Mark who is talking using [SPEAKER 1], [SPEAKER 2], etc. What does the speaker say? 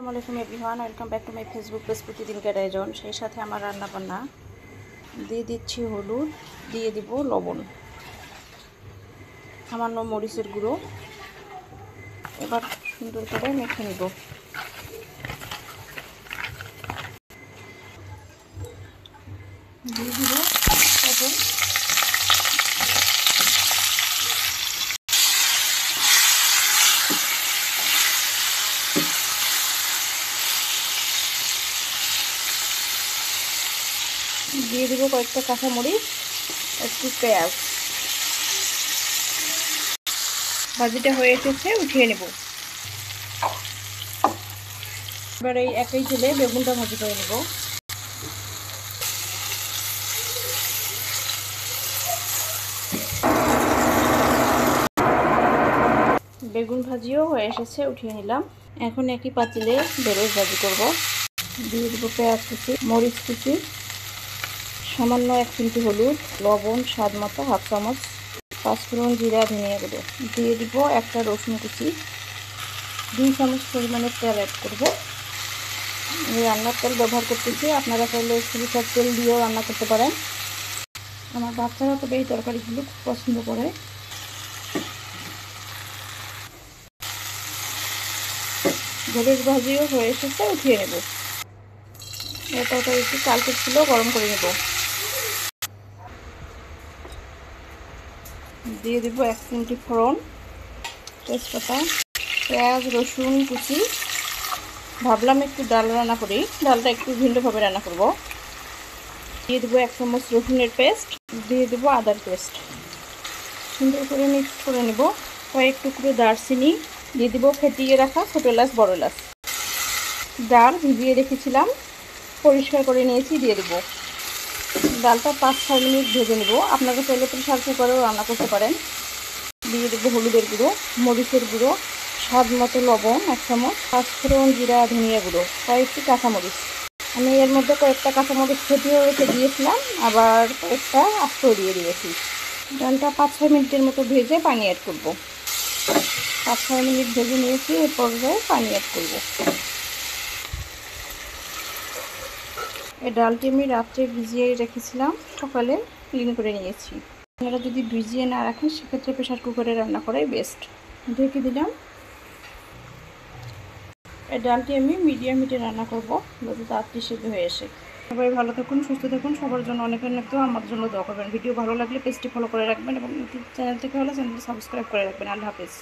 [SPEAKER 1] আসসালামু আলাইকুম everyone, welcome back to my Facebook page প্রতিদিনকার আয়োজন। সেই সাথে আমার রান্না বান্না দিয়ে দিচ্ছি হলুদ, দিয়ে দিব লবণ, সামান্য মরিচের গুঁড়ো। এবার সুন্দর করে মেখে নিব। দিয়ে দিব পটল, দিয়ে দিব কয়েকটা কাঁচামরিচ, একটু পেঁয়াজ। ভাজিটা হয়ে এসেছে, উঠিয়ে নেব। এবার এই একই তেলে বেগুনটা ভাজি করে নেব। বেগুন ভাজিও হয়ে এসেছে, উঠিয়ে নিলাম। এখন একই পাতিলে ঢেঁড়স ভাজি করব। দিয়ে দেবো পেঁয়াজ কুচি, মরিচ কুচি, সামান্য 1 চিমটি হলুদ, লবণ স্বাদ মতো হাফ চামচ, পাঁচফোড়ন, জিরা, ধনিয়া গুঁড়ো। দিয়ে দিব একটা রসুন কুচি, 2 চামচ পরিমাণে তেল অ্যাড করব। আমি রান্নার তেল ব্যবহার করতেছি, আপনারা চাইলে সরিষার তেল দিয়েও রান্না করতে পারেন। আমার বাচ্চারা তবে এই তরকারিগুলো খুব পছন্দ করে। ঢেঁড়স ভাজিও হয়ে এসেছে, উঠিয়ে নেব। এই তরকারিটি কালকে ছিল, গরম করে নেব। দিয়ে দেব 1 চিমটি ফোড়ন, তেজপাতা, পেঁয়াজ, রসুন কুচি। ভাবলাম একটু ডাল রান্না করি, ডালটা একটু ভিন্নভাবে রান্না করব। দিয়ে দেবো 1 চামচ রসুনের পেস্ট, দিয়ে দেবো আদার পেস্ট। সুন্দর করে মিক্স করে নেব। কয়েক টুকরো দারচিনি, দিয়ে দেবো ফেটিয়ে রাখা ছোটো এলাচ, বড় এলাচ। ডাল ভিজিয়ে রেখেছিলাম, পরিষ্কার করে নিয়েছি, দিয়ে দেবো। ডালটা 5-6 মিনিট ভেজে নেব। আপনারা চাইলে প্রেসার কুকারেও রান্না করতে পারেন। দিয়ে দেবো হলুদের গুঁড়ো, মরিচের গুঁড়ো, স্বাদ মতো লবণ 1 চামচ, পাঁচফোড়ন, জিরা, ধনিয়া গুঁড়ো, কয়েকটি কাঁচামরিচ। আমি এর মধ্যে কয়েকটা কাঁচামরিচ ফেটিয়ে রেখে দিয়েছিলাম, আবার কয়েকটা আস্ত দিয়ে দিয়েছি। ডালটা 5-6 মিনিটের মতো ভেজে পানি অ্যাড করব। 5-6 মিনিট ভেজে নিয়েছি, এর পর্যায়ে পানি অ্যাড করব। এই ডালটি আমি রাত্রে ভিজিয়ে রেখেছিলাম, সকালে ক্লিন করে নিয়েছি। আপনারা যদি ভিজিয়ে না রাখেন সেক্ষেত্রে প্রেসার কুকারে রান্না করাই বেস্ট। ঢেকে দিলাম। এই ডালটি আমি মিডিয়াম হিটে রান্না করব, যাতে তাড়াতাড়ি সিদ্ধ হয়ে আসে। সবাই ভালো থাকুন, সুস্থ থাকুন। সবার জন্য অনেক অনেক দোয়া, আমার জন্য দোয়া করবেন। ভিডিও ভালো লাগলে পেজটি ফলো করে রাখবেন এবং ইউটিউব চ্যানেল থেকে হলে চ্যানেলটি সাবস্ক্রাইব করে রাখবেন। আল্লাহ হাফেজ।